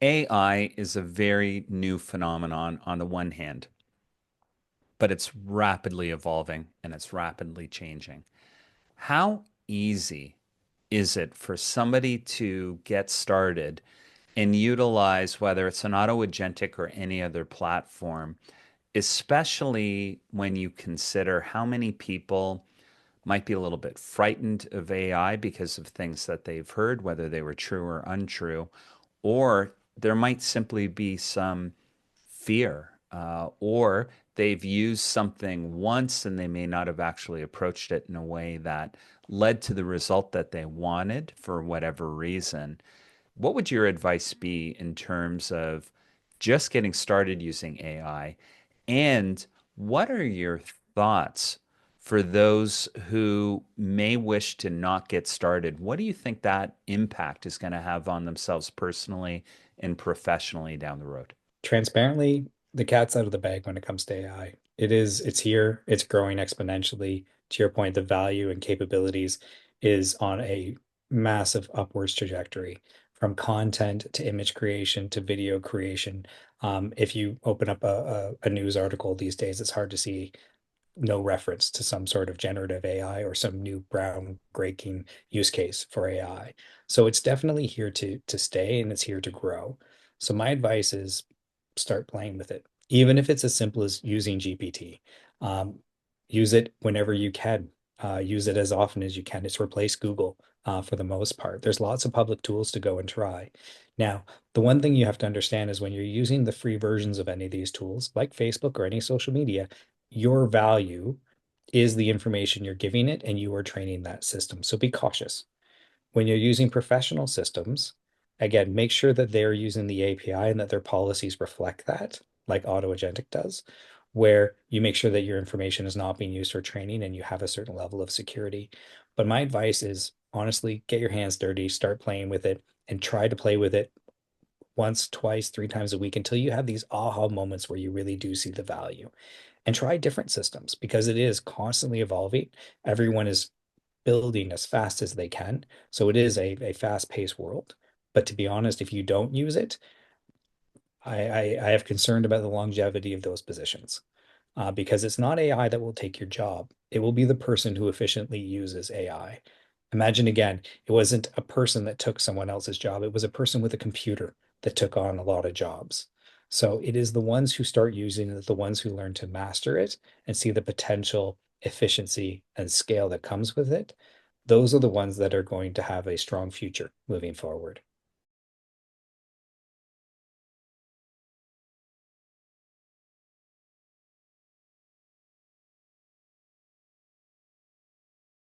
AI is a very new phenomenon on the one hand, but it's rapidly evolving and it's rapidly changing. How easy is it for somebody to get started and utilize whether it's an auto agentic or any other platform, especially when you consider how many people might be a little bit frightened of AI because of things that they've heard, whether they were true or untrue, or there might simply be some fear, or they've used something once and they may not have actually approached it in a way that led to the result that they wanted for whatever reason. What would your advice be in terms of just getting started using AI? And what are your thoughts for those who may wish to not get started? What do you think that impact is going to have on themselves personally and professionally down the road? Transparently, the cat's out of the bag when it comes to AI. It's here, it's growing exponentially. To your point, the value and capabilities is on a massive upwards trajectory from content to image creation to video creation. If you open up a news article these days, it's hard to see no reference to some sort of generative AI or some new groundbreaking use case for AI. So it's definitely here to stay and it's here to grow. So my advice is start playing with it, even if it's as simple as using GPT. Um, Use it whenever you can. Use it as often as you can. It's replaced Google for the most part. There's lots of public tools to go and try. Now, the one thing you have to understand is when you're using the free versions of any of these tools, like Facebook or any social media, your value is the information you're giving it, and you are training that system. So be cautious. When you're using professional systems, again, make sure that they're using the API and that their policies reflect that, like AutoAgentic does, where you make sure that your information is not being used for training and you have a certain level of security. But my advice is honestly, get your hands dirty, start playing with it, and try to play with it once, twice, three times a week until you have these aha moments where you really do see the value. And try different systems because it is constantly evolving. Everyone is building as fast as they can. So it is a fast-paced world. But to be honest, if you don't use it, I have concern about the longevity of those positions because it's not AI that will take your job. It will be the person who efficiently uses AI. Imagine again, it wasn't a person that took someone else's job. It was a person with a computer that took on a lot of jobs. So it is the ones who start using it, the ones who learn to master it and see the potential efficiency and scale that comes with it. Those are the ones that are going to have a strong future moving forward.